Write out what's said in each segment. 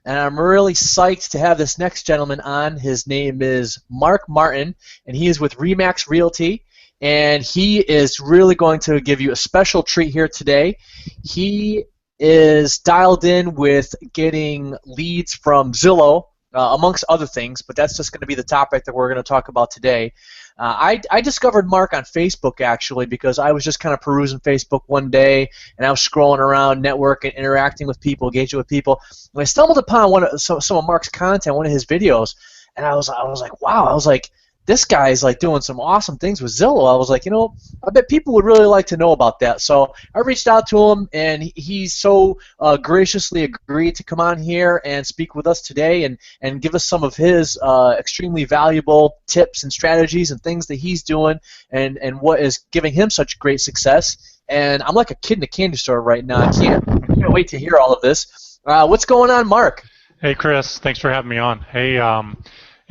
and I'm really psyched to have this next gentleman on. His name is Mark Martin, and he is with Remax Realty, and he is really going to give you a special treat here today. He is dialed in with getting leads from Zillow, amongst other things, but that's just going to be the topic that we're going to talk about today. I discovered Mark on Facebook, actually, because I was just kind of perusing Facebook one day, and I was scrolling around, networking, interacting with people, engaging with people, and I stumbled upon some of Mark's content, one of his videos, and I was like, wow, I was like, this guy's like doing some awesome things with Zillow. I was like, I bet people would really like to know about that. So I reached out to him, and he's so graciously agreed to come on here and speak with us today and give us some of his extremely valuable tips and strategies and things that he's doing and what is giving him such great success. And I'm like a kid in a candy store right now. I can't wait to hear all of this. What's going on, Mark? Hey, Chris. Thanks for having me on. Hey,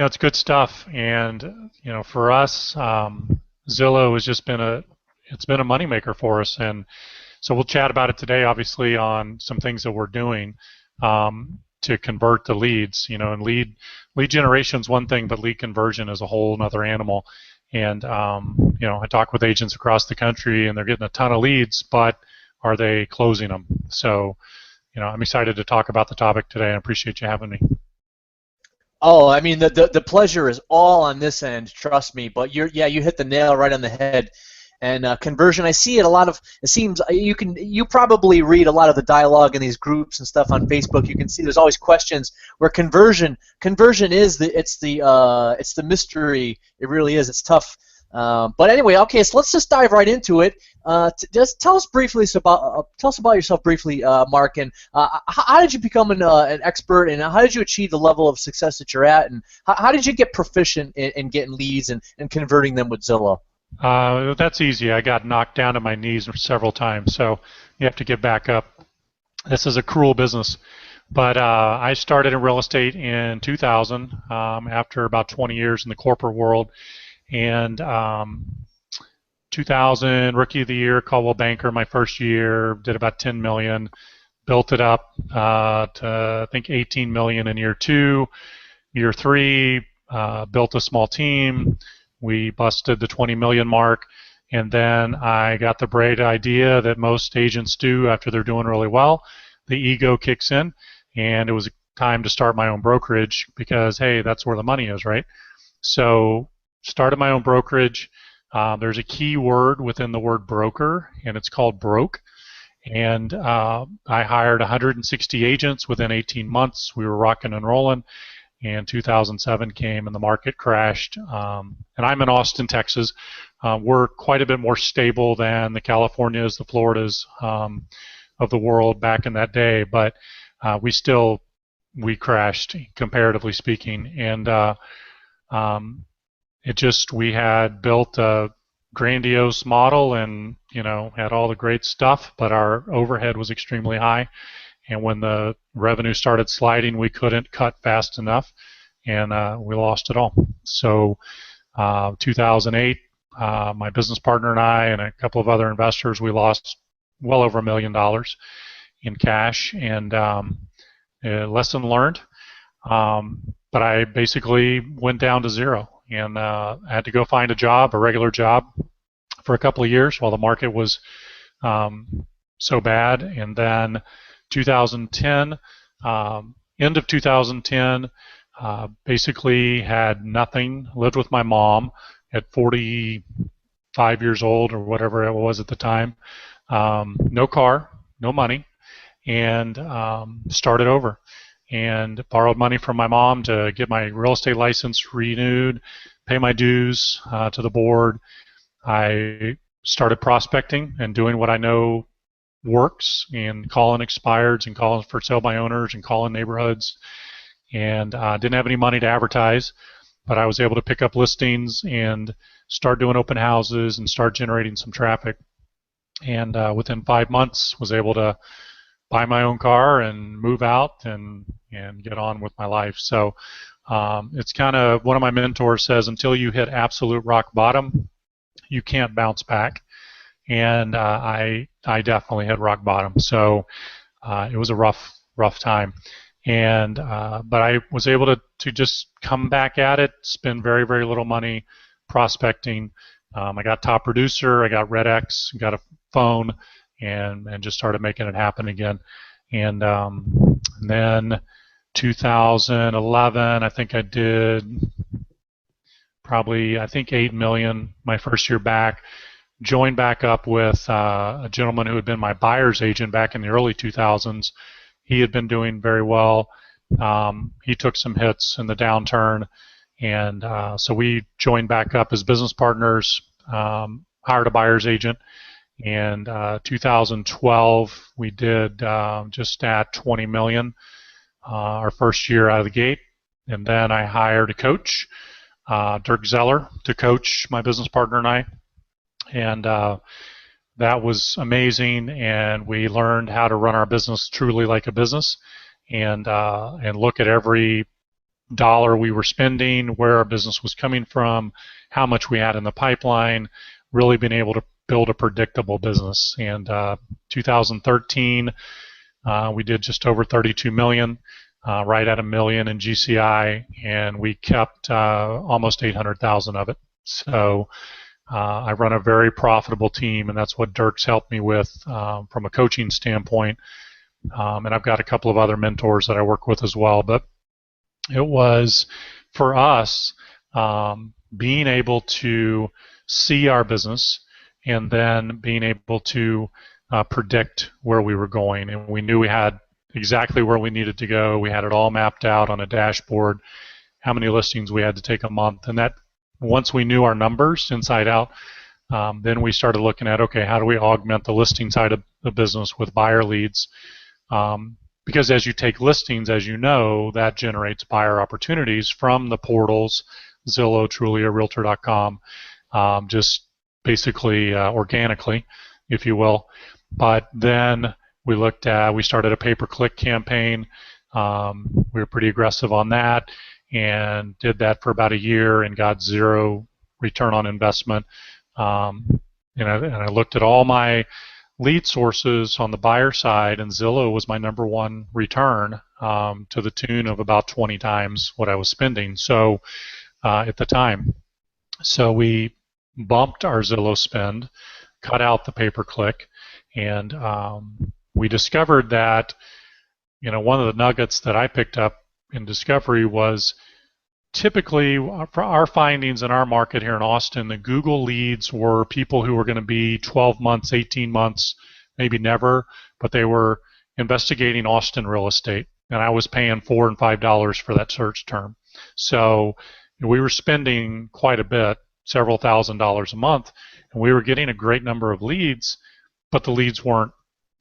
it's good stuff, and for us, Zillow has just been a moneymaker for us, and so we'll chat about it today. Obviously, on some things that we're doing to convert the leads. And lead generation is one thing, but lead conversion is a whole other animal. And I talk with agents across the country, and they're getting a ton of leads, but are they closing them? So, I'm excited to talk about the topic today. I appreciate you having me. Oh, I mean, the pleasure is all on this end, trust me. But you hit the nail right on the head. And conversion, I see it a lot of. It seems you probably read a lot of the dialogue in these groups and stuff on Facebook. You can see there's always questions where conversion is the mystery. It really is. It's tough. But anyway, okay. So let's just dive right into it. Just tell us about yourself briefly, Mark, and how did you become an expert, and how did you achieve the level of success that you're at, and how did you get proficient in getting leads and converting them with Zillow? That's easy. I got knocked down to my knees several times, so you have to get back up. This is a cruel business. But I started in real estate in 2000 after about 20 years in the corporate world, and 2000 Rookie of the Year, Caldwell Banker, my first year, did about 10 million, built it up to I think 18 million in year 2. Year 3, built a small team. We busted the 20 million mark, and then I got the bright idea that most agents do after they're doing really well. The ego kicks in, and it was time to start my own brokerage because, hey, that's where the money is, right? So started my own brokerage. There's a key word within the word broker, and it's called broke. And I hired 160 agents within 18 months. We were rocking and rolling, and 2007 came and the market crashed. And I'm in Austin, Texas. We're quite a bit more stable than the Californias, the Floridas of the world back in that day, but we crashed, comparatively speaking. And we had built a grandiose model and, had all the great stuff, but our overhead was extremely high. And when the revenue started sliding, we couldn't cut fast enough, and we lost it all. So 2008, my business partner and I and a couple of other investors, we lost well over $1 million in cash, and lesson learned. But I basically went down to zero. And I had to go find a regular job, for a couple of years while the market was so bad. And then 2010, end of 2010, basically had nothing, lived with my mom at 45 years old or whatever it was at the time, no car, no money, and started over. And borrowed money from my mom to get my real estate license renewed, pay my dues to the board. I started prospecting and doing what I know works, and calling expireds and calling for sale by owners and calling neighborhoods. And didn't have any money to advertise, but I was able to pick up listings and start doing open houses and start generating some traffic. And within 5 months was able to buy my own car and move out and get on with my life. So it's kind of, one of my mentors says, until you hit absolute rock bottom, you can't bounce back. And I definitely hit rock bottom. So it was a rough time. And but I was able to just come back at it, spend very, very little money prospecting. I got Top Producer, I got Red X, got a phone, and just started making it happen again. And then 2011, I think I did probably, I think 8 million my first year back. Joined back up with a gentleman who had been my buyer's agent back in the early 2000s. He had been doing very well. He took some hits in the downturn, and so we joined back up as business partners, hired a buyer's agent. And 2012, we did just at 20 million our first year out of the gate. And then I hired a coach, Dirk Zeller, to coach my business partner and I. And that was amazing. And we learned how to run our business truly like a business, and look at every dollar we were spending, where our business was coming from, how much we had in the pipeline, really being able to build a predictable business. And 2013, we did just over 32 million, right at $1 million in GCI, and we kept almost 800,000 of it. So I run a very profitable team, and that's what Dirk's helped me with from a coaching standpoint. And I've got a couple of other mentors that I work with as well. But it was, for us, being able to see our business and then being able to predict where we were going. And we knew we had exactly where we needed to go. We had it all mapped out on a dashboard, how many listings we had to take a month. And that, once we knew our numbers inside out, then we started looking at, okay, how do we augment the listing side of the business with buyer leads? Because as you take listings, as you know, that generates buyer opportunities from the portals, Zillow, Trulia, Realtor.com, just basically organically, if you will. But then we started a pay-per-click campaign. We were pretty aggressive on that, and did that for about a year and got zero return on investment. And I looked at all my lead sources on the buyer side, and Zillow was my number one return, to the tune of about 20 times what I was spending. So at the time, so we bumped our Zillow spend, cut out the pay-per-click, and we discovered that, one of the nuggets that I picked up in discovery was, typically, for our findings in our market here in Austin, the Google leads were people who were going to be 12 months, 18 months, maybe never, but they were investigating Austin real estate, and I was paying $4 and $5 for that search term. So we were spending quite a bit, several $1,000s a month, and we were getting a great number of leads, but the leads weren't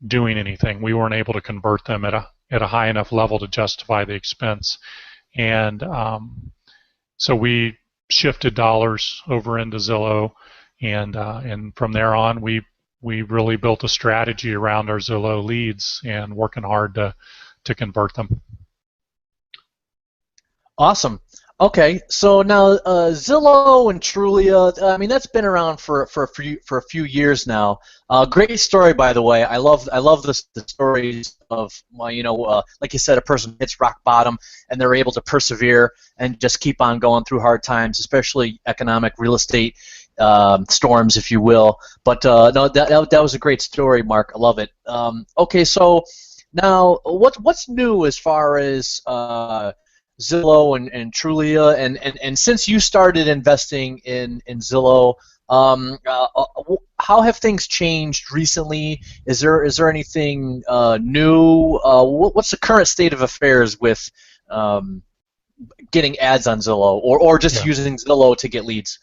doing anything. We weren't able to convert them at a high enough level to justify the expense. And so we shifted dollars over into Zillow, and from there on, we really built a strategy around our Zillow leads and working hard to convert them. Awesome. Okay, so now Zillow and Trulia, I mean, that's been around for a few years now. Great story, by the way. I love the stories of, like you said, a person hits rock bottom and they're able to persevere and just keep on going through hard times, especially economic real estate storms, if you will. But no, that was a great story, Mark. I love it. Okay, so now what's new as far as Zillow and Trulia, and since you started investing in Zillow, how have things changed recently? Is there anything new? What's the current state of affairs with getting ads on Zillow, or just using Zillow to get leads?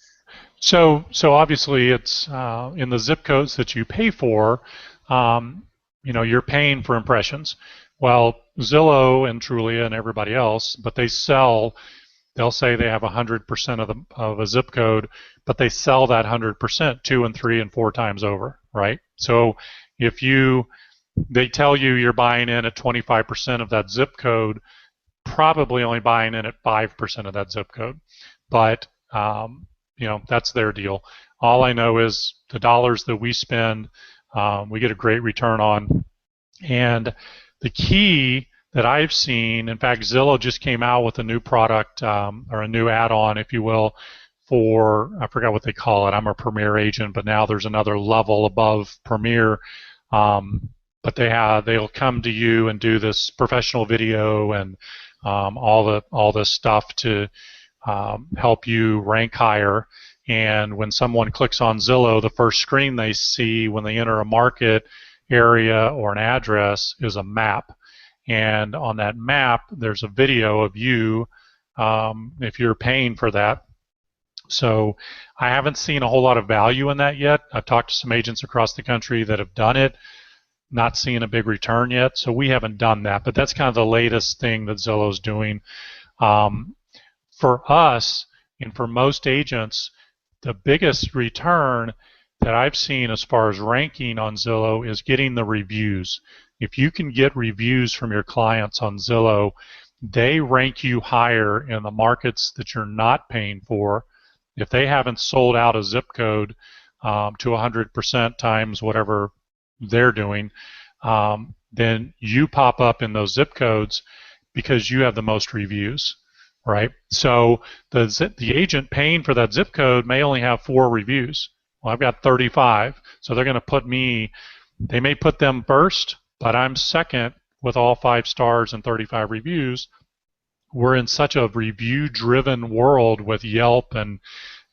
So obviously it's in the zip codes that you pay for. You're paying for impressions. Well, Zillow and Trulia and everybody else, but they'll say they have 100% of a zip code, but they sell that 100% 2 and 3 and 4 times over, right? So if they tell you you're buying in at 25% of that zip code, probably only buying in at 5% of that zip code. But that's their deal. All I know is the dollars that we spend, we get a great return on. And the key that I've seen. In fact, Zillow just came out with a new product, or a new add-on, if you will, for, I forgot what they call it. I'm a Premier agent, but now there's another level above Premier. But they'll come to you and do this professional video and all this stuff to help you rank higher. And when someone clicks on Zillow, the first screen they see when they enter a market area or an address is a map. And on that map, there's a video of you, if you're paying for that. So I haven't seen a whole lot of value in that yet. I've talked to some agents across the country that have done it, not seeing a big return yet. So we haven't done that, but that's kind of the latest thing that Zillow's doing. For us and for most agents, the biggest return that I've seen as far as ranking on Zillow is getting the reviews. If you can get reviews from your clients on Zillow, they rank you higher in the markets that you're not paying for. If they haven't sold out a zip code to 100% times whatever they're doing, then you pop up in those zip codes because you have the most reviews, right? So the agent paying for that zip code may only have 4 reviews. Well, I've got 35, so they're going to put me, they may put them first, but I'm second with all 5 stars and 35 reviews. We're in such a review-driven world with Yelp and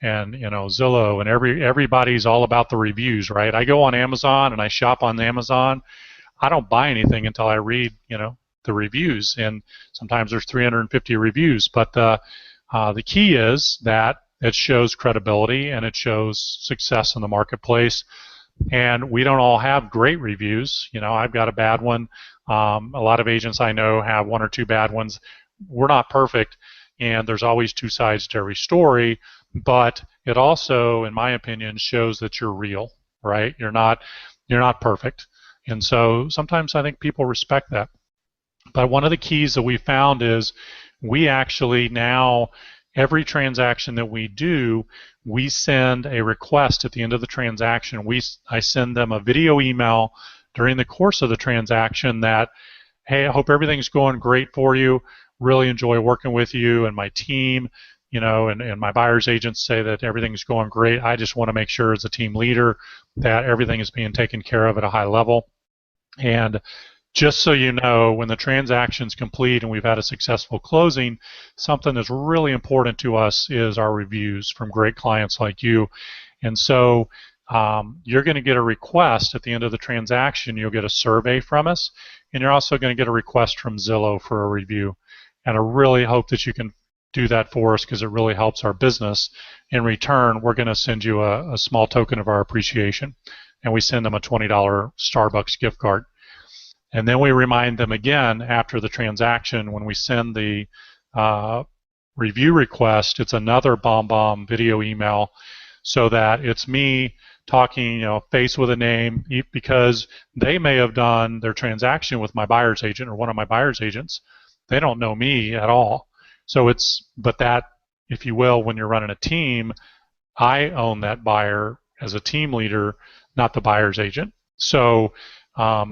Zillow, and everybody's all about the reviews, right? I go on Amazon and I shop on Amazon. I don't buy anything until I read, the reviews, and sometimes there's 350 reviews. But the key is that it shows credibility and it shows success in the marketplace. And we don't all have great reviews. I've got a bad one. A lot of agents I know have 1 or 2 bad ones. We're not perfect, and there's always 2 sides to every story, but it also, in my opinion, shows that you're real, right? You're not perfect. And so sometimes I think people respect that. But one of the keys that we found is we actually now, every transaction that we do, we send a request at the end of the transaction. I send them a video email during the course of the transaction that, hey, I hope everything's going great for you. Really enjoy working with you and my team, and my buyer's agents say that everything's going great. I just want to make sure as a team leader that everything is being taken care of at a high level. And just so you know, when the transaction's complete and we've had a successful closing, something that's really important to us is our reviews from great clients like you. And so you're going to get a request at the end of the transaction. You'll get a survey from us, and you're also going to get a request from Zillow for a review. And I really hope that you can do that for us because it really helps our business. In return, we're going to send you a small token of our appreciation, and we send them a $20 Starbucks gift card. And then we remind them again after the transaction when we send the review request. It's another bomb video email, so that it's me talking, face with a name, because they may have done their transaction with my buyer's agent or one of my buyer's agents. They don't know me at all. So but that, if you will, when you're running a team, I own that buyer as a team leader, not the buyer's agent. So, but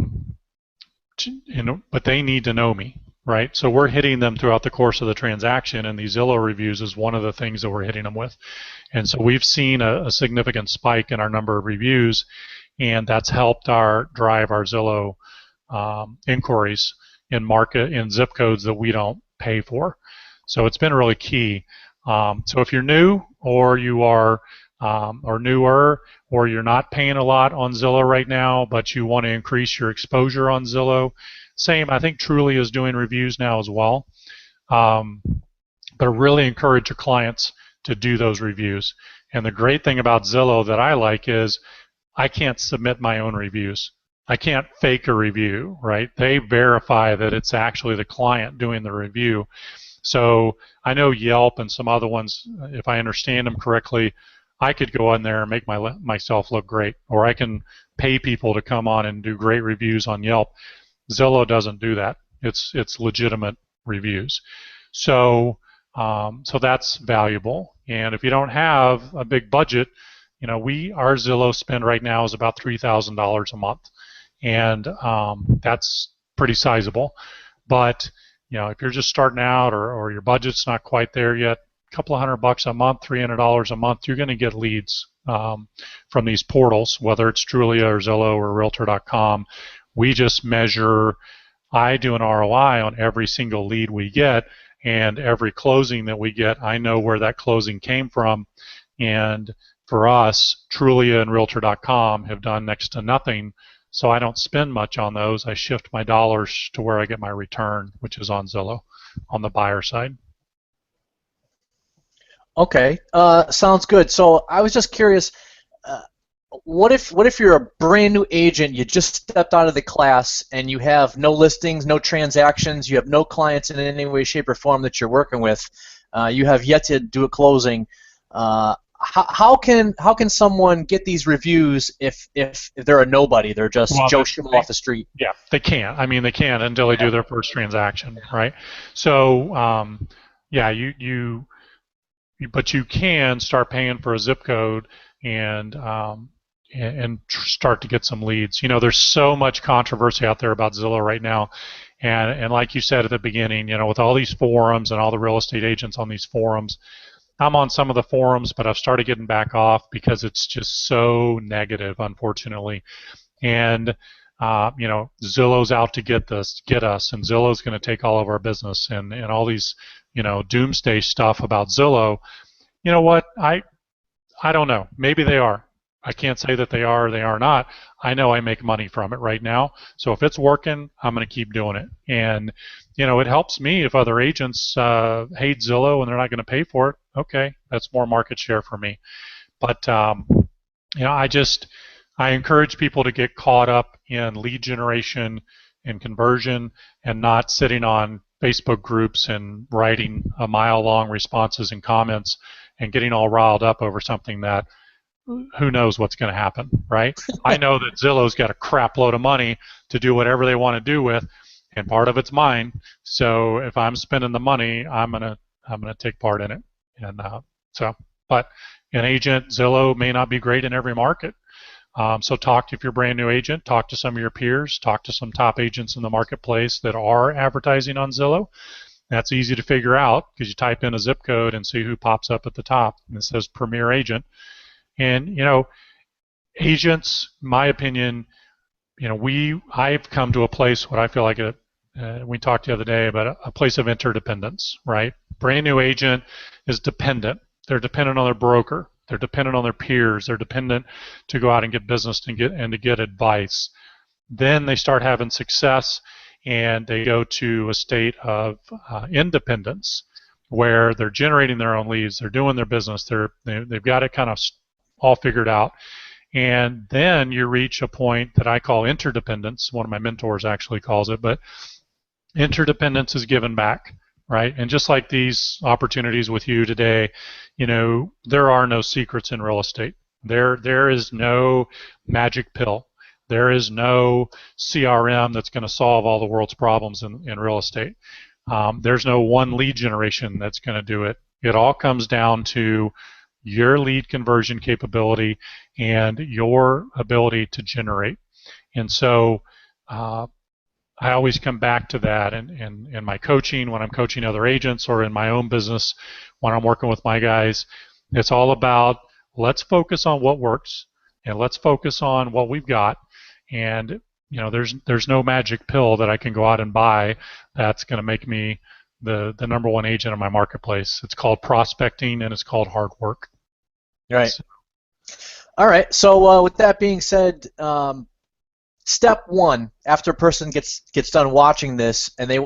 they need to know me, right? So we're hitting them throughout the course of the transaction, and these Zillow reviews is one of the things that we're hitting them with. And so we've seen a significant spike in our number of reviews, and that's helped drive our Zillow inquiries in zip codes that we don't pay for. So it's been really key. So if you're new, or you are or newer, or you're not paying a lot on Zillow right now, but you want to increase your exposure on Zillow, same. I think Trulia is doing reviews now as well. But I really encourage your clients to do those reviews. And the great thing about Zillow that I like is I can't submit my own reviews. I can't fake a review, right? They verify that it's actually the client doing the review. So I know Yelp and some other ones, if I understand them correctly, I could go in there and make myself look great, or I can pay people to come on and do great reviews on Yelp. Zillow doesn't do that. It's legitimate reviews. So that's valuable. And if you don't have a big budget, our Zillow spend right now is about $3,000 a month, and that's pretty sizable. But if you're just starting out or your budget's not quite there yet, a couple of $100 a month, $300 a month, you're going to get leads from these portals, whether it's Trulia or Zillow or Realtor.com. We just measure. I do an ROI on every single lead we get, and every closing that we get, I know where that closing came from. And for us, Trulia and Realtor.com have done next to nothing, so I don't spend much on those. I shift my dollars to where I get my return, which is on Zillow, on the buyer side. Okay, sounds good. So I was just curious, what if you're a brand new agent, you just stepped out of the class, and you have no listings, no transactions, you have no clients in any way, shape, or form that you're working with, you have yet to do a closing. How can someone get these reviews if they're a nobody? They're just Joe Schmo off the street. Yeah, they can't. I mean, they can't until they do their first transaction, right? So, yeah, but you can start paying for a zip code and start to get some leads. There's so much controversy out there about Zillow right now, and like you said at the beginning, with all these forums and all the real estate agents on these forums. I'm on some of the forums, but I've started getting back off because it's just so negative, unfortunately. And Zillow's out to get us, and Zillow's going to take all of our business, and all these, doomsday stuff about Zillow. You know what? I don't know. Maybe they are. I can't say that they are or they are not. I know I make money from it right now. So if it's working, I'm going to keep doing it. And, it helps me if other agents hate Zillow and they're not going to pay for it. Okay, that's more market share for me. But, I encourage people to get caught up in lead generation and conversion and not sitting on Facebook groups and writing a mile-long responses and comments and getting all riled up over something that who knows what's going to happen, right? I know that Zillow's got a crap load of money to do whatever they want to do with, and part of it's mine. So if I'm spending the money, I'm gonna take part in it. And but an agent, Zillow may not be great in every market. So if you're a brand new agent, talk to some of your peers, talk to some top agents in the marketplace that are advertising on Zillow. That's easy to figure out because you type in a zip code and see who pops up at the top, and it says Premier Agent. And agents, in my opinion, I've come to a place what I feel like we talked the other day about a place of interdependence, right? Brand new agent is dependent. They're dependent on their broker. They're dependent on their peers. They're dependent to go out and get business and to get advice. Then they start having success, and they go to a state of independence where they're generating their own leads. They're doing their business. They've got it kind of all figured out. And then you reach a point that I call interdependence. One of my mentors actually calls it, but interdependence is given back, right? And just like these opportunities with you today, there are no secrets in real estate. There is no magic pill. There is no CRM that's going to solve all the world's problems in real estate. There's no one lead generation that's going to do it. It all comes down to your lead conversion capability and your ability to generate. And so I always come back to that in my coaching, when I'm coaching other agents, or in my own business when I'm working with my guys. It's all about, let's focus on what works, and let's focus on what we've got. And there's no magic pill that I can go out and buy that's going to make me the number one agent in my marketplace. It's called prospecting, and it's called hard work. Right. So, all right. So with that being said, step one, after a person gets done watching this and they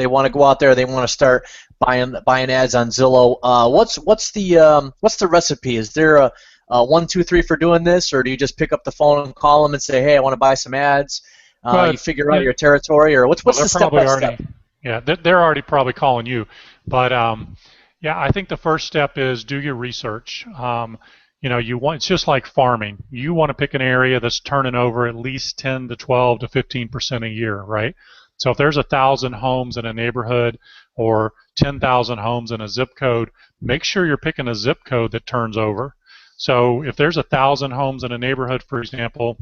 want to go out there, they want to start buying ads on Zillow. What's the recipe? Is there a 1, 2, 3 for doing this, or do you just pick up the phone and call them and say, hey, I want to buy some ads? You figure out your territory, or what's the step by step? Yeah, they're already probably calling you, but yeah, I think the first step is do your research. It's just like farming. You want to pick an area that's turning over at least 10 to 12 to 15% a year, right? So if there's 1,000 homes in a neighborhood or 10,000 homes in a zip code, make sure you're picking a zip code that turns over. So if there's 1,000 homes in a neighborhood, for example,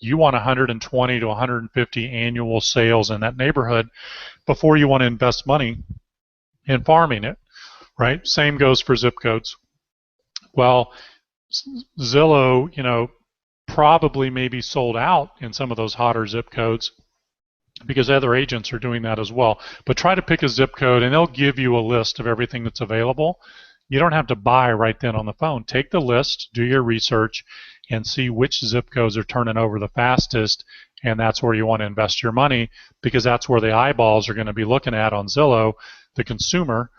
You want 120 to 150 annual sales in that neighborhood before you want to invest money in farming it, right? Same goes for zip codes. Well, Zillow, probably maybe sold out in some of those hotter zip codes because other agents are doing that as well. But try to pick a zip code, and they'll give you a list of everything that's available. You don't have to buy right then on the phone. Take the list, do your research, and see which zip codes are turning over the fastest, and that's where you want to invest your money, because that's where the eyeballs are going to be looking at on Zillow. The consumer,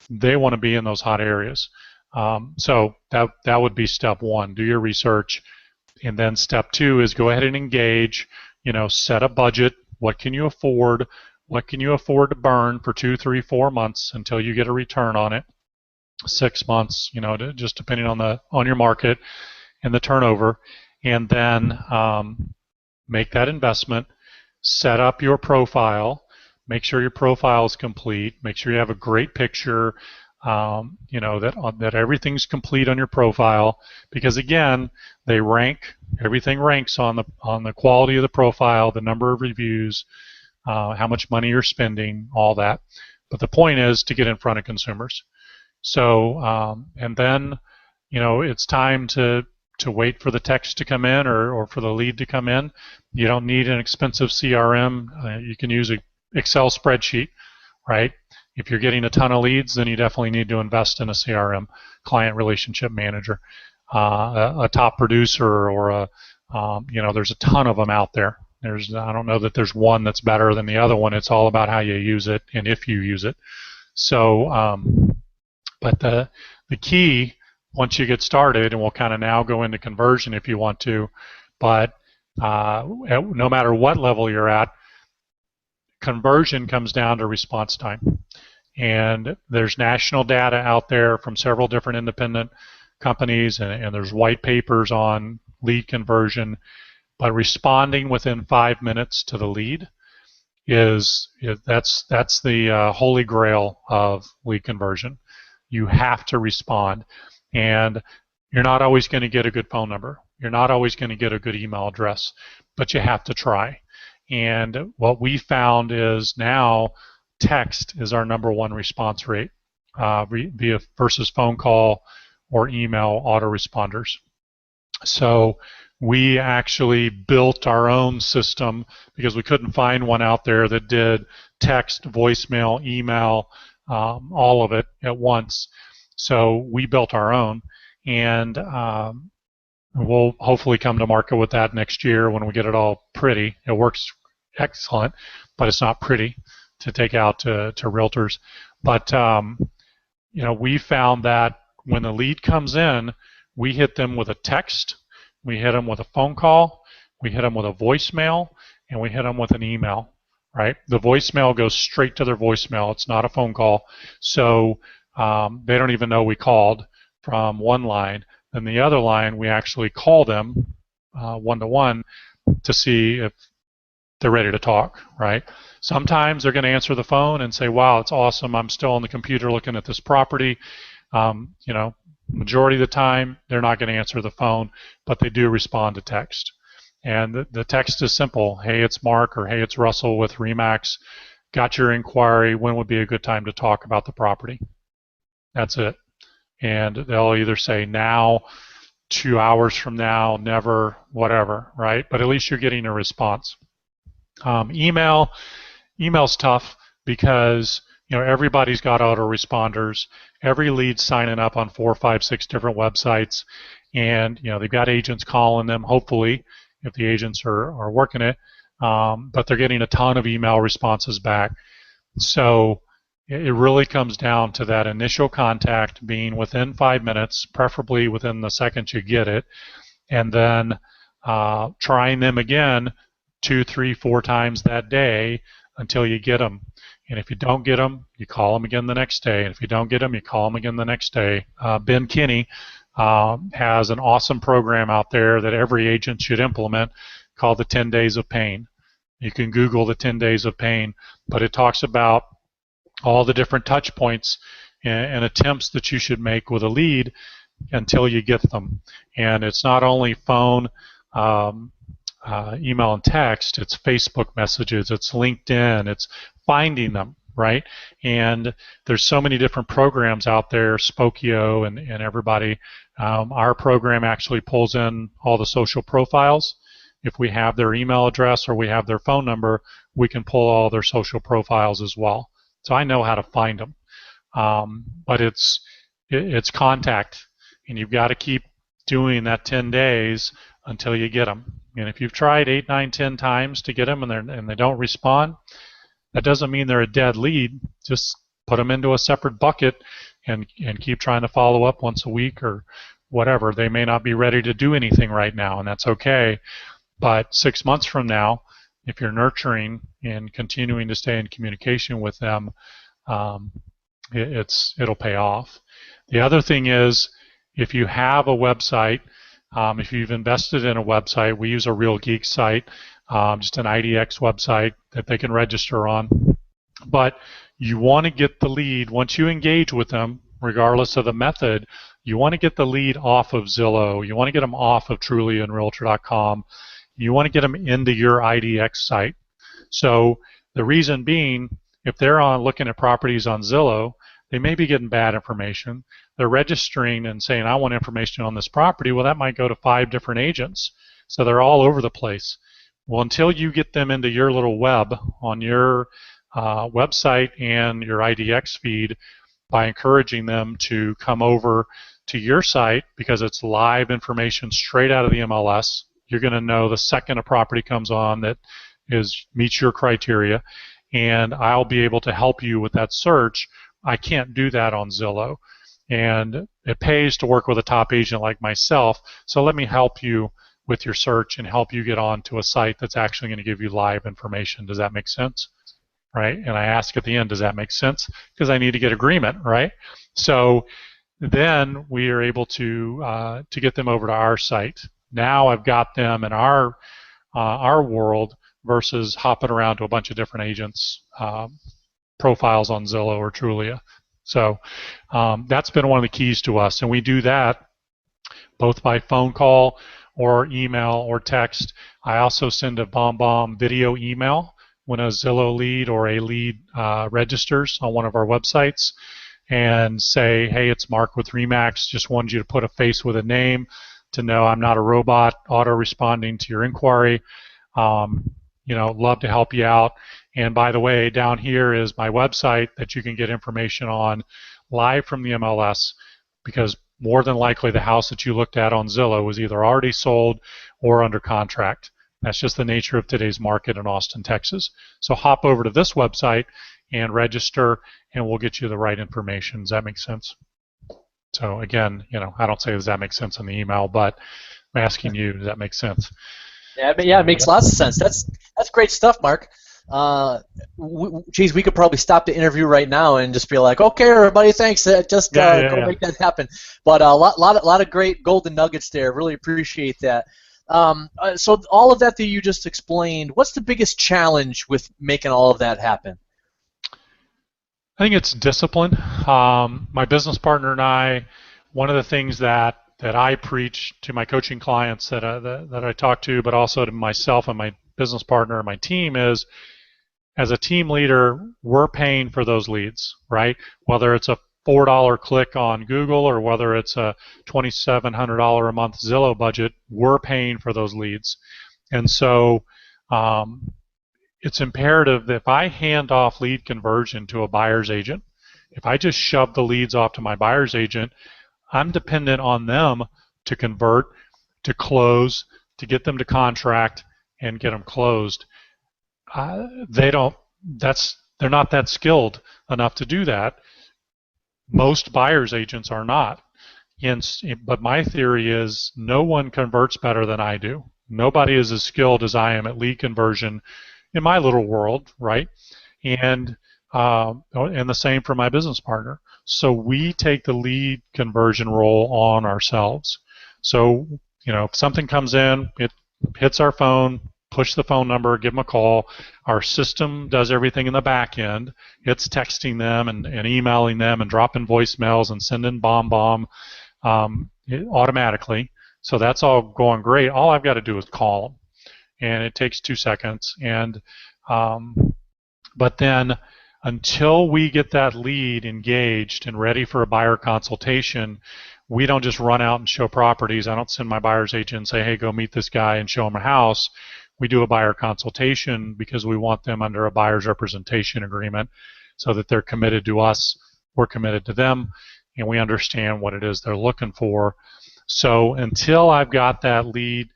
they want to be in those hot areas. So that would be step one. Do your research. And then step two is go ahead and engage, set a budget. What can you afford? What can you afford to burn for 2, 3, 4 months until you get a return on it? 6 months, just depending on your market and the turnover. And then make that investment, set up your profile, make sure your profile is complete, make sure you have a great picture, that everything's complete on your profile, because again, everything ranks on the quality of the profile, the number of reviews, how much money you're spending, all that. But the point is to get in front of consumers. So and then it's time to wait for the text to come in or for the lead to come in. You don't need an expensive CRM. You can use an Excel spreadsheet, right? If you're getting a ton of leads, then you definitely need to invest in a CRM, client relationship manager, a top producer, or there's a ton of them out there. I don't know that there's one that's better than the other one. It's all about how you use it and if you use it. So, but the key, once you get started, and we'll kind of now go into conversion if you want to, but no matter what level you're at, conversion comes down to response time. And there's national data out there from several different independent companies, and there's white papers on lead conversion. But responding within 5 minutes to the lead that's the holy grail of lead conversion. You have to respond, and you're not always going to get a good phone number. You're not always going to get a good email address, but you have to try. And what we found is now text is our #1 response rate via versus phone call or email autoresponders. So we actually built our own system because we couldn't find one out there that did text, voicemail, email, all of it at once. So we built our own, and we'll hopefully come to market with that next year when we get it all pretty. It works excellent, but it's not pretty to take out to realtors. But we found that when the lead comes in, we hit them with a text, we hit them with a phone call, we hit them with a voicemail, and we hit them with an email, right? The voicemail goes straight to their voicemail. It's not a phone call. So they don't even know we called from one line. Then the other line, we actually call them one-to-one to see if they're ready to talk, right? Sometimes they're going to answer the phone and say, wow, it's awesome. I'm still on the computer looking at this property. Majority of the time, they're not going to answer the phone, but they do respond to text. And the text is simple. Hey, it's Mark, or hey, it's Russell with RE/MAX. Got your inquiry. When would be a good time to talk about the property? That's it. And they'll either say now, 2 hours from now, never, whatever, right? But at least you're getting a response. Email's tough because everybody's got autoresponders. Every lead's signing up on 4, 5, 6 different websites, and they've got agents calling them. Hopefully, if the agents are working it, but they're getting a ton of email responses back. So it really comes down to that initial contact being within 5 minutes, preferably within the second you get it, and then trying them again 2, 3, 4 times that day until you get them. And if you don't get them, you call them again the next day. And if you don't get them, you call them again the next day. Ben Kinney has an awesome program out there that every agent should implement called the 10 Days of Pain. You can Google the 10 Days of Pain, but it talks about all the different touch points and attempts that you should make with a lead until you get them. And it's not only phone, email and text, it's Facebook messages, it's LinkedIn, it's finding them, right? And there's so many different programs out there, Spokio and everybody. Our program actually pulls in all the social profiles. If we have their email address or we have their phone number, we can pull all their social profiles as well. So I know how to find them. But it's contact, and you've got to keep doing that 10 days until you get them. And if you've tried 8, 9, 10 times to get them and they don't respond, that doesn't mean they're a dead lead. Just put them into a separate bucket and keep trying to follow up once a week or whatever. They may not be ready to do anything right now, and that's okay. But 6 months from now, if you're nurturing and continuing to stay in communication with them, it'll pay off. The other thing is, if you have a website, if you've invested in a website, we use a Real Geek site, just an IDX website that they can register on. But you want to get the lead, once you engage with them, regardless of the method, you want to get the lead off of Zillow. You want to get them off of Trulia and Realtor.com. You want to get them into your IDX site. So the reason being, if they're on looking at properties on Zillow, they may be getting bad information. They're registering and saying, I want information on this property. Well, that might go to 5 different agents. So they're all over the place. Well, until you get them into your little web on your website and your IDX feed, by encouraging them to come over to your site, because it's live information straight out of the MLS, you're going to know the second a property comes on that meets your criteria, and I'll be able to help you with that search. I can't do that on Zillow, and it pays to work with a top agent like myself, so let me help you with your search and help you get on to a site that's actually going to give you live information. Does that make sense? Right? And I ask at the end, does that make sense? Because I need to get agreement, right? So then we are able to get them over to our site. Now I've got them in our world versus hopping around to a bunch of different agents' profiles on Zillow or Trulia. So that's been one of the keys to us, and we do that both by phone call or email or text. I also send a BombBomb video email when a Zillow lead or a lead registers on one of our websites, and say, hey, it's Mark with Remax. Just wanted you to put a face with a name to know I'm not a robot auto-responding to your inquiry. Love to help you out. And by the way, down here is my website that you can get information on live from the MLS, because more than likely the house that you looked at on Zillow was either already sold or under contract. That's just the nature of today's market in Austin, Texas. So hop over to this website and register, and we'll get you the right information. Does that make sense? So again, I don't say does that make sense in the email, but I'm asking you, does that make sense? Yeah, it makes lots of sense. That's great stuff, Mark. Geez, we could probably stop the interview right now and just be like, okay, everybody, thanks. Go make that happen. But a lot of great golden nuggets there. Really appreciate that. So all of that you just explained, what's the biggest challenge with making all of that happen? I think it's discipline. My business partner and I, one of the things that I preach to my coaching clients that I talk to, but also to myself and my business partner and my team is, as a team leader, we're paying for those leads, right? Whether it's a $4 click on Google or whether it's a $2,700 a month Zillow budget, we're paying for those leads. And so it's imperative that if I hand off lead conversion to a buyer's agent, if I just shove the leads off to my buyer's agent, I'm dependent on them to convert, to close, to get them to contract and get them closed. They're not that skilled enough to do that. Most buyer's agents are not. But my theory is no one converts better than I do. Nobody is as skilled as I am at lead conversion in my little world, right? And the same for my business partner. So we take the lead conversion role on ourselves. So, if something comes in, it hits our phone, push the phone number, give them a call. Our system does everything in the back end. It's texting them and emailing them and dropping voicemails and sending BombBomb automatically. So that's all going great. All I've got to do is call them. and it takes 2 seconds. And but then until we get that lead engaged and ready for a buyer consultation, we don't just run out and show properties. I don't send my buyer's agent and say, hey, go meet this guy and show him a house. We do a buyer consultation because we want them under a buyer's representation agreement so that they're committed to us, we're committed to them, and we understand what it is they're looking for. So until I've got that lead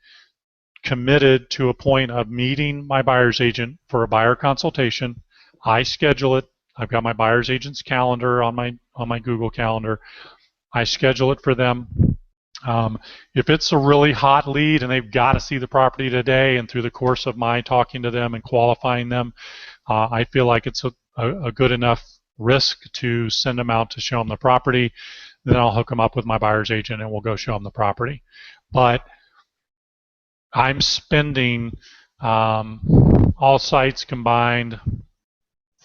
committed to a point of meeting my buyer's agent for a buyer consultation, I schedule it. I've got my buyer's agent's calendar on my Google Calendar. I schedule it for them. If it's a really hot lead and they've got to see the property today, and through the course of my talking to them and qualifying them, I feel like it's a good enough risk to send them out to show them the property. Then I'll hook them up with my buyer's agent and we'll go show them the property. But I'm spending all sites combined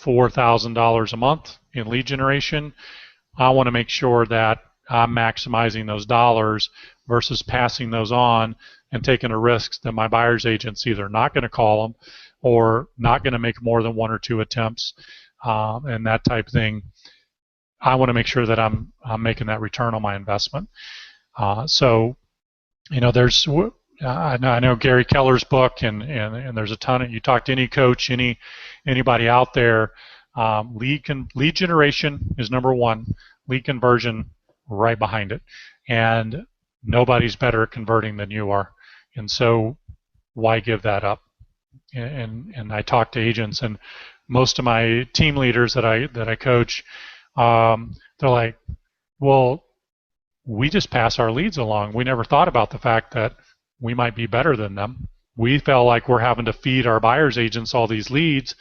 $4,000 a month in lead generation. I want to make sure that I'm maximizing those dollars versus passing those on and taking a risk that my buyer's agent's either not going to call them or not going to make more than 1 or 2 attempts and that type thing. I want to make sure that I'm making that return on my investment. So, there's I know Gary Keller's book, and there's a ton of, you talk to any coach, anybody out there, lead generation is number one, lead conversion right behind it, and nobody's better at converting than you are, and so why give that up? And I talk to agents, and most of my team leaders that I coach, they're like, well, we just pass our leads along. We never thought about the fact that we might be better than them. We felt like we're having to feed our buyer's agents all these leads,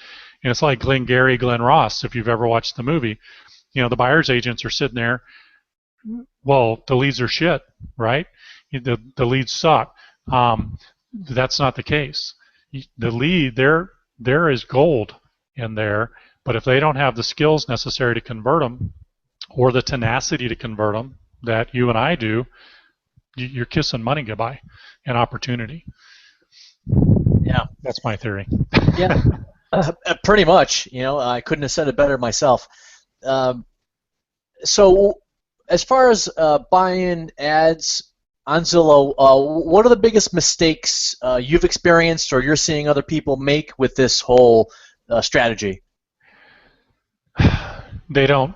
and it's like Glengarry Glen Ross, if you've ever watched the movie. The buyer's agents are sitting there, well, the leads are shit, right? The leads suck. That's not the case. The lead, there is gold in there, but if they don't have the skills necessary to convert them or the tenacity to convert them that you and I do, you're kissing money goodbye and opportunity. Yeah, that's my theory. Yeah, pretty much. I couldn't have said it better myself. So, as far as buying ads on Zillow, what are the biggest mistakes you've experienced or you're seeing other people make with this whole strategy? They'll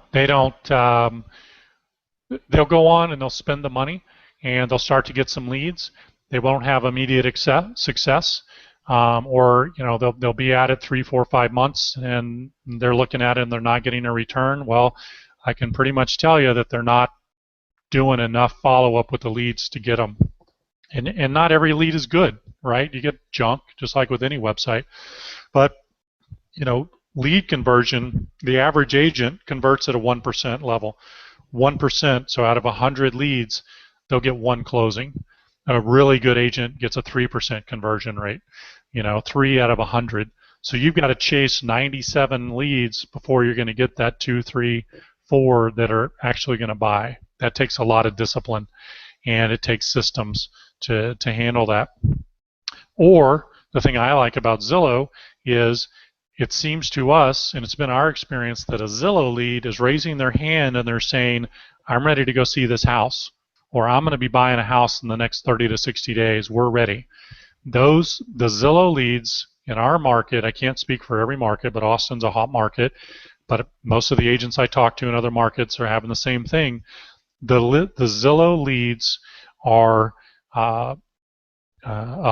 go on and they'll spend the money and they'll start to get some leads. They won't have immediate success, or they'll be at it 3, 4, 5 months and they're looking at it and they're not getting a return. Well, I can pretty much tell you that they're not doing enough follow-up with the leads to get them. And not every lead is good, right? You get junk, just like with any website. But, lead conversion, the average agent converts at a 1% level. 1%, so out of 100 leads, they'll get 1 closing. A really good agent gets a 3% conversion rate, 3 out of 100. So you've got to chase 97 leads before you're going to get that 2, 3, 4 that are actually going to buy. That takes a lot of discipline, and it takes systems to handle that. Or the thing I like about Zillow is it seems to us, and it's been our experience, that a Zillow lead is raising their hand and they're saying, I'm ready to go see this house, or I'm going to be buying a house in the next 30 to 60 days. We're ready. The Zillow leads in our market, I can't speak for every market, but Austin's a hot market, but most of the agents I talk to in other markets are having the same thing. The Zillow leads are a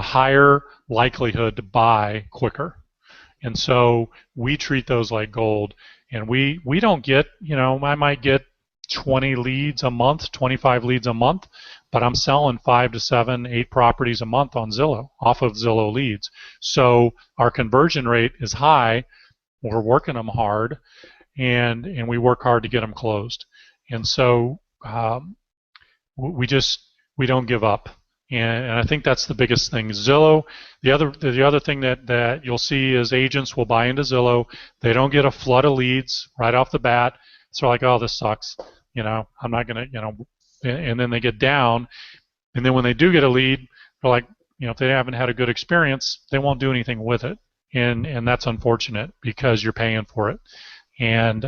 higher likelihood to buy quicker. And so we treat those like gold. And we don't get, I might get 20 leads a month, 25 leads a month, but I'm selling 5 to 7, 8 properties a month on Zillow, off of Zillow leads. So our conversion rate is high. We're working them hard, and we work hard to get them closed. And so we don't give up. And I think that's the biggest thing. Zillow, the other thing that you'll see is agents will buy into Zillow. They don't get a flood of leads right off the bat. So they're like, oh, this sucks. I'm not going to, and then they get down. And then when they do get a lead, they're like, if they haven't had a good experience, they won't do anything with it, and that's unfortunate because you're paying for it. And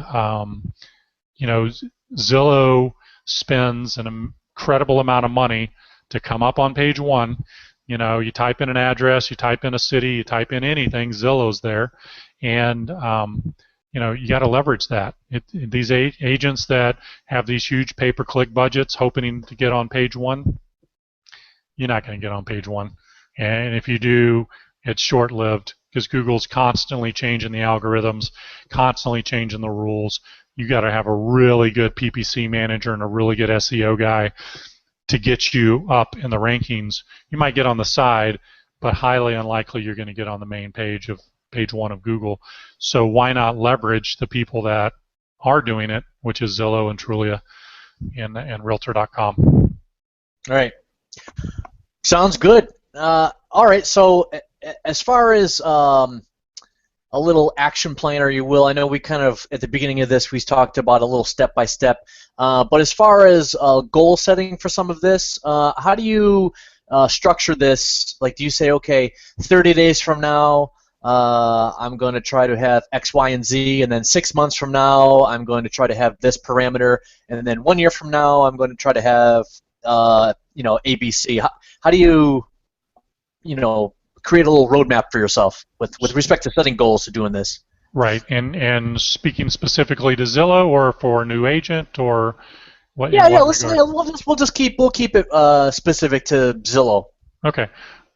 Zillow spends an incredible amount of money to come up on page one. You type in an address, you type in a city, you type in anything, Zillow's there, and you got to leverage that. These agents that have these huge pay-per-click budgets, hoping to get on page one, you're not going to get on page one, and if you do, it's short-lived because Google's constantly changing the algorithms, constantly changing the rules. You got to have a really good PPC manager and a really good SEO guy to get you up in the rankings. You might get on the side, but highly unlikely you're going to get on the main page of page one of Google. So why not leverage the people that are doing it, which is Zillow and Trulia and Realtor.com. All right. Sounds good. All right. So as far as a little action plan, or you will, I know we kind of, at the beginning of this, we talked about a little step-by-step. But as far as goal setting for some of this, how do you structure this? Like, do you say, okay, 30 days from now, I'm going to try to have X, Y, and Z, and then 6 months from now, I'm going to try to have this parameter, and then 1 year from now, I'm going to try to have, ABC. How do you, create a little roadmap for yourself with respect to setting goals to doing this? Right, and speaking specifically to Zillow, or for a new agent, or what? Yeah, we'll keep it specific to Zillow. Okay.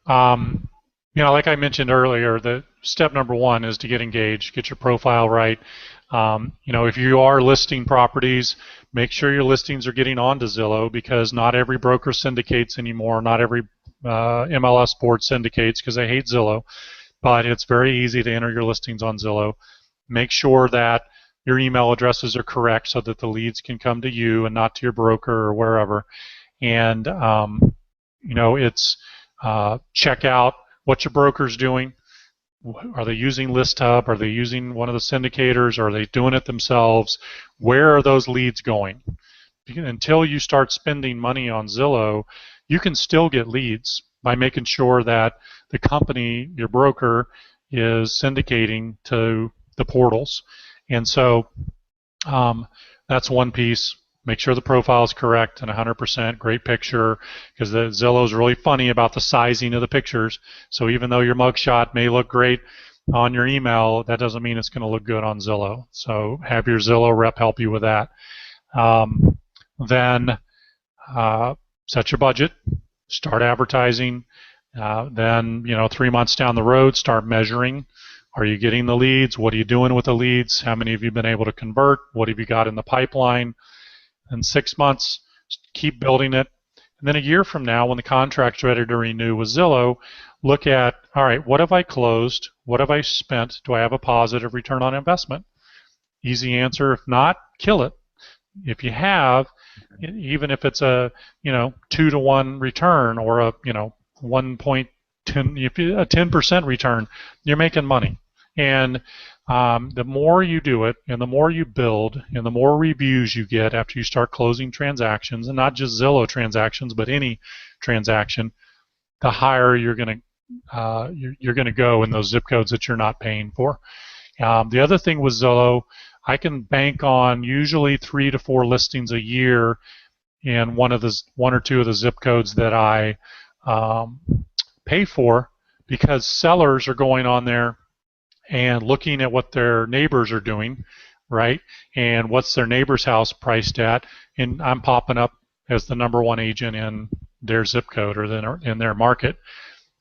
Like I mentioned earlier, the step number one is to get engaged, get your profile right. If you are listing properties, make sure your listings are getting onto Zillow, because not every broker syndicates anymore. Not every MLS board syndicates, because they hate Zillow. But it's very easy to enter your listings on Zillow. Make sure that your email addresses are correct so that the leads can come to you and not to your broker or wherever. And it's check out what your broker's doing. Are they using ListHub? Are they using one of the syndicators? Are they doing it themselves? Where are those leads going? Until you start spending money on Zillow, you can still get leads by making sure that the company, your broker, is syndicating to the portals. And so that's one piece. Make sure the profile is correct and 100%, great picture, because the Zillow is really funny about the sizing of the pictures. So even though your mugshot may look great on your email, that doesn't mean it's going to look good on Zillow. So have your Zillow rep help you with that. Then set your budget, start advertising. Then 3 months down the road, start measuring. Are you getting the leads? What are you doing with the leads? How many have you been able to convert? What have you got in the pipeline? And 6 months, keep building it. And then a year from now, when the contract's ready to renew with Zillow, look at, all right, what have I closed? What have I spent? Do I have a positive return on investment? Easy answer. If not, kill it. If you have, even if it's a 2-to-1 return, or a 1.10, if you, a 10% return, you're making money. And the more you do it, and the more you build, and the more reviews you get after you start closing transactions, and not just Zillow transactions, but any transaction, the higher you're going to go in those zip codes that you're not paying for. The other thing with Zillow, I can bank on usually 3 to 4 listings a year in one or two of the zip codes that I pay for, because sellers are going on there and looking at what their neighbors are doing, right? And what's their neighbor's house priced at, and I'm popping up as the number one agent in their zip code or in their market.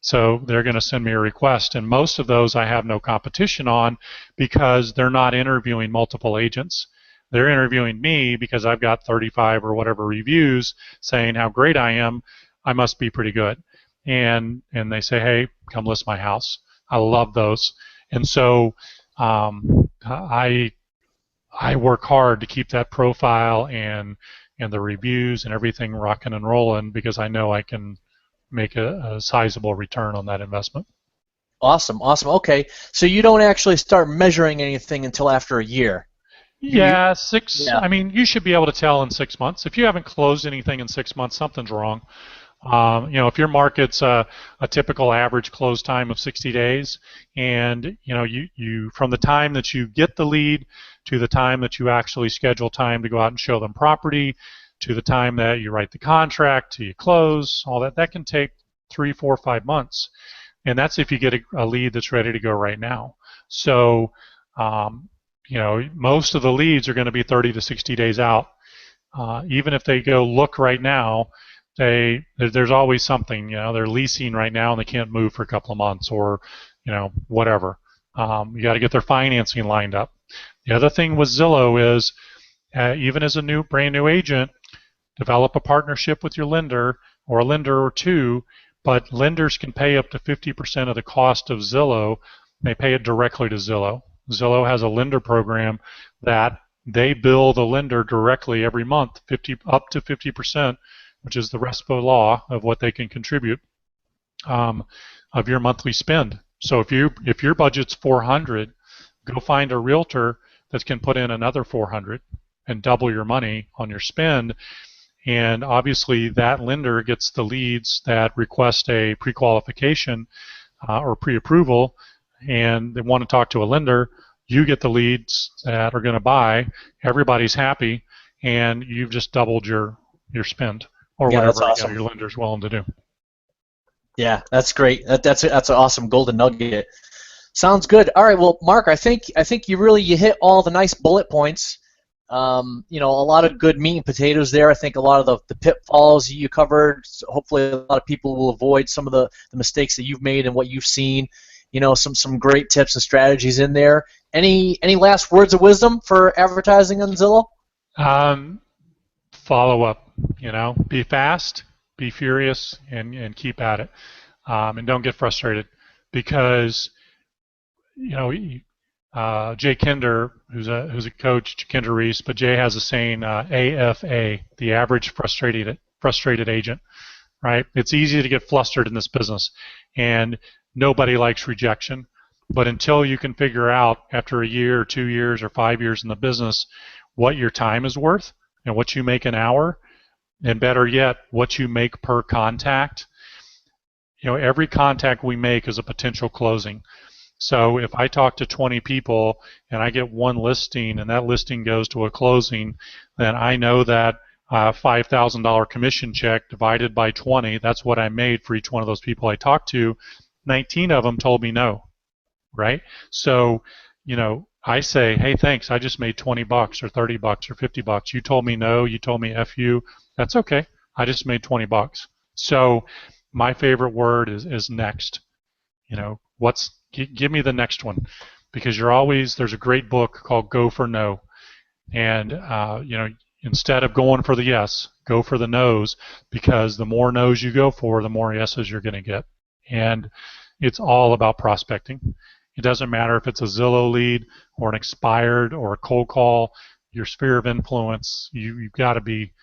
So they're going to send me a request, and most of those I have no competition on, because they're not interviewing multiple agents. They're interviewing me because I've got 35 or whatever reviews saying how great I am. I must be pretty good. And they say, hey, come list my house. I love those. And so I work hard to keep that profile and the reviews and everything rocking and rolling, because I know I can make a sizable return on that investment. Awesome. Okay, so you don't actually start measuring anything until after a year. Yeah, I mean, you should be able to tell in 6 months. If you haven't closed anything in 6 months, something's wrong. If your market's a typical average close time of 60 days, and you from the time that you get the lead to the time that you actually schedule time to go out and show them property, to the time that you write the contract, to you close, all that can take 3, 4, 5 months, and that's if you get a lead that's ready to go right now. So, most of the leads are going to be 30 to 60 days out. Even if they go look right now, there's always something. They're leasing right now and they can't move for a couple of months, or whatever. You got to get their financing lined up. The other thing with Zillow is, even as a brand new agent, develop a partnership with your lender or a lender or two. But lenders can pay up to 50% of the cost of Zillow. They pay it directly to Zillow. Zillow has a lender program that they bill the lender directly every month, up to 50%, which is the RESPO law of what they can contribute of your monthly spend. So if your budget's 400, go find a realtor that can put in another 400 and double your money on your spend. And obviously that lender gets the leads that request a pre-qualification or pre-approval, and they want to talk to a lender. You get the leads that are going to buy. Everybody's happy, and you've just doubled your spend, or Yeah, whatever that's awesome. your lender's willing to do. Yeah, that's great. That's an awesome golden nugget. Sounds good. All right, well, Mark, I think you hit all the nice bullet points. A lot of good meat and potatoes there. I think a lot of the pitfalls you covered. So hopefully, a lot of people will avoid some of the mistakes that you've made and what you've seen. Some great tips and strategies in there. Any last words of wisdom for advertising on Zillow? Follow up. Be fast, be furious, and keep at it. And don't get frustrated, because Jay Kinder, who's a coach, Kinder Reese, but Jay has a saying, AFA, the average frustrated agent, right? It's easy to get flustered in this business, and nobody likes rejection. But until you can figure out, after a year or 2 years or 5 years in the business, what your time is worth and what you make an hour, and better yet, what you make per contact, every contact we make is a potential closing. So if I talk to 20 people and I get one listing and that listing goes to a closing, then I know that $5,000 commission check divided by 20, that's what I made for each one of those people I talked to. 19 of them told me no, right? So, I say, hey, thanks, I just made $20 or $30 or $50. You told me no, you told me F you. That's okay. I just made $20. So my favorite word is next. Give me the next one, because there's a great book called Go for No, and instead of going for the yes, go for the no's, because the more no's you go for, the more yeses you're going to get. And it's all about prospecting. It doesn't matter if it's a Zillow lead or an expired or a cold call. Your sphere of influence, you've got to be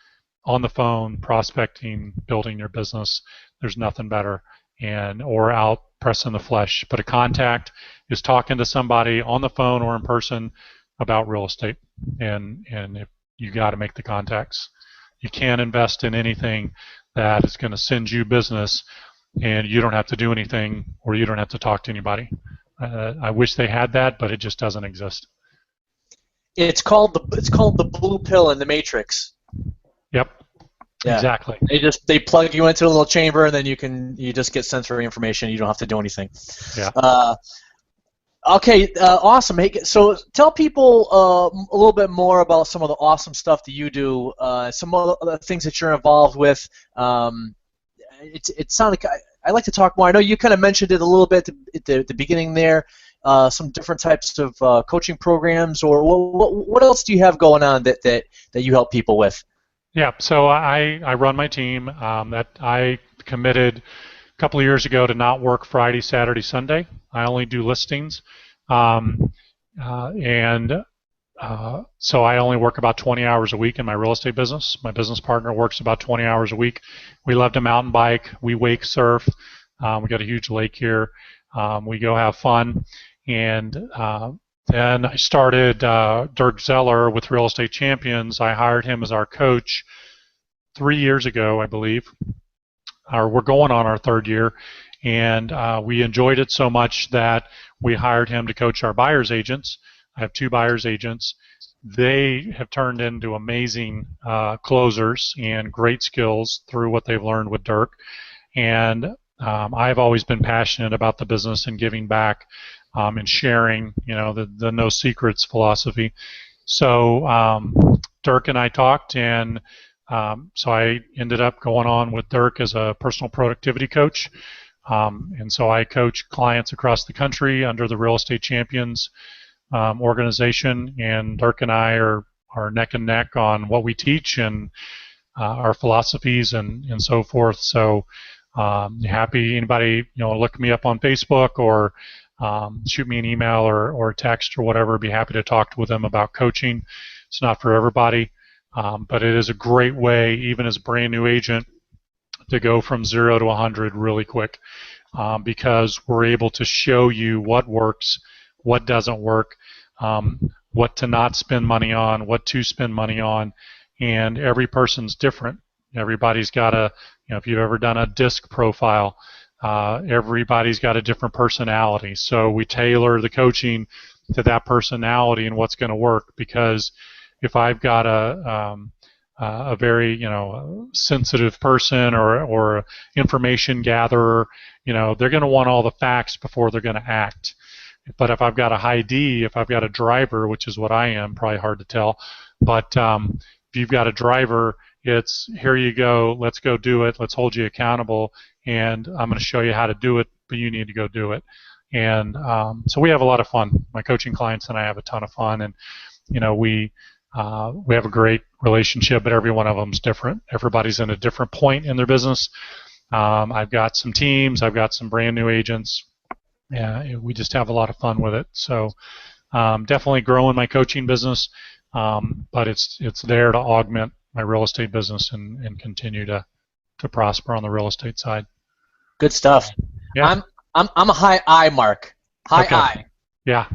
on the phone prospecting, building your business. There's nothing better. Or out pressing the flesh. But a contact is talking to somebody on the phone or in person about real estate, and if you got to make the contacts. You can't invest in anything that is going to send you business and you don't have to do anything, or you don't have to talk to anybody. I wish they had that, but it just doesn't exist. It's called the blue pill in the Matrix. Yep. Yeah. Exactly. They plug you into a little chamber, and then you just get sensory information. You don't have to do anything. Yeah. Okay. Awesome. Hey, so tell people a little bit more about some of the awesome stuff that you do. Some of the things that you're involved with. It sounded like I'd like to talk more. I know you kind of mentioned it a little bit at the beginning there. Some different types of coaching programs, or what else do you have going on that you help people with? Yeah, so I run my team that I committed a couple of years ago to not work Friday, Saturday, Sunday. I only do listings. So I only work about 20 hours a week in my real estate business. My business partner works about 20 hours a week. We love to mountain bike. We wake surf. We got a huge lake here. We go have fun. And then I started Dirk Zeller with Real Estate Champions. I hired him as our coach 3 years ago, I believe. we're going on our third year, and we enjoyed it so much that we hired him to coach our buyer's agents. I have 2 buyer's agents. They have turned into amazing closers and great skills through what they've learned with Dirk. And I've always been passionate about the business and giving back and sharing, the no secrets philosophy. So Dirk and I talked, and so I ended up going on with Dirk as a personal productivity coach. And so I coach clients across the country under the Real Estate Champions organization, and Dirk and I are neck and neck on what we teach and our philosophies and so forth. So happy anybody look me up on Facebook or shoot me an email or text or whatever. Be happy to talk with them about coaching. It's not for everybody, but it is a great way, even as a brand new agent, to go from 0 to 100 really quick, because we're able to show you what works, what doesn't work, what to not spend money on, what to spend money on, and every person's different. Everybody's got if you've ever done a disc profile, everybody's got a different personality. So we tailor the coaching to that personality and what's going to work, because if I've got a very sensitive person or information gatherer, they're going to want all the facts before they're going to act. But if I've got a high D, if I've got a driver, which is what I am, probably hard to tell, but if you've got a driver, it's here you go, let's go do it, let's hold you accountable, and I'm going to show you how to do it, but you need to go do it. And so we have a lot of fun. My coaching clients and I have a ton of fun, and we have a great relationship, but every one of them's different. Everybody's in a different point in their business. I've got some teams, I've got some brand new agents. Yeah, we just have a lot of fun with it. So definitely growing my coaching business, but it's there to augment my real estate business and continue to prosper on the real estate side. Good stuff. Yeah. I'm a high I, Mark. High Okay. I. Yeah.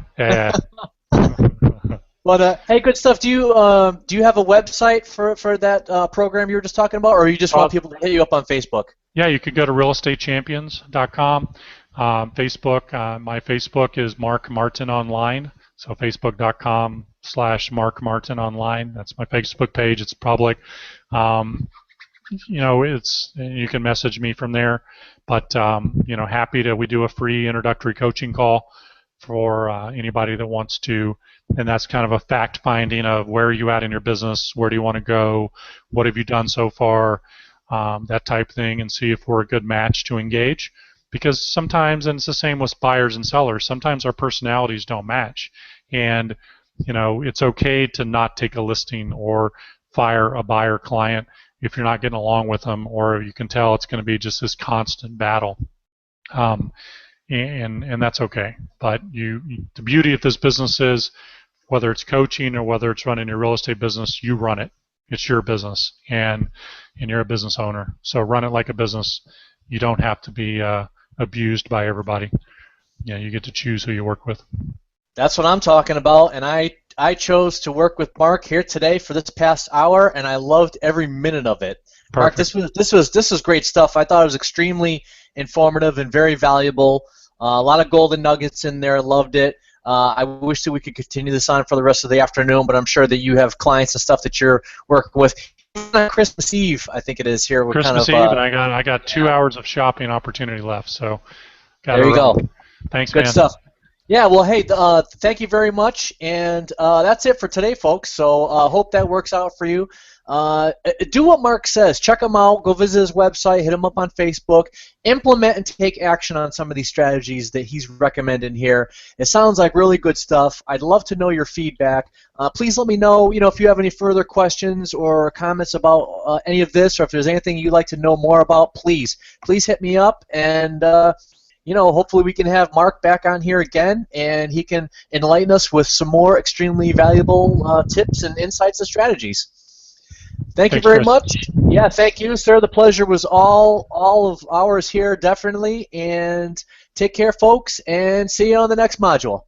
But hey, good stuff. Do you have a website for that program you were just talking about, or you just want people to hit you up on Facebook? Yeah, you could go to realestatechampions.com. Facebook, my Facebook is Mark Martin Online, so facebook.com/Mark Martin Online. That's my Facebook page. It's public. You can message me from there. But we do a free introductory coaching call for anybody that wants to, and that's kind of a fact finding of where are you at in your business, where do you want to go, what have you done so far, that type thing, and see if we're a good match to engage. Because sometimes, and it's the same with buyers and sellers, sometimes our personalities don't match. And, it's okay to not take a listing or fire a buyer client if you're not getting along with them, or you can tell it's going to be just this constant battle. And that's okay. But the beauty of this business is, whether it's coaching or whether it's running your real estate business, you run it. It's your business, and you're a business owner. So run it like a business. You don't have to be abused by everybody. You get to choose who you work with. That's what I'm talking about, and I chose to work with Mark here today for this past hour, and I loved every minute of it. Perfect. Mark, this was great stuff. I thought it was extremely informative and very valuable. A lot of golden nuggets in there. Loved it. I wish that we could continue this on for the rest of the afternoon, but I'm sure that you have clients and stuff that you're working with. On Christmas Eve, I think it is here. Christmas Eve, and I got 2 hours of shopping opportunity left. So there you go. Thanks, good man. Stuff. Yeah, well, hey, thank you very much, and that's it for today, folks. So hope that works out for you. Do what Mark says. Check him out. Go visit his website. Hit him up on Facebook. Implement and take action on some of these strategies that he's recommending here. It sounds like really good stuff. I'd love to know your feedback. Please let me know, if you have any further questions or comments about any of this, or if there's anything you'd like to know more about, please hit me up, and hopefully we can have Mark back on here again, and he can enlighten us with some more extremely valuable tips and insights and strategies. Thank you very much. Yeah, thank you, sir. The pleasure was all of ours here, definitely. And take care, folks, and see you on the next module.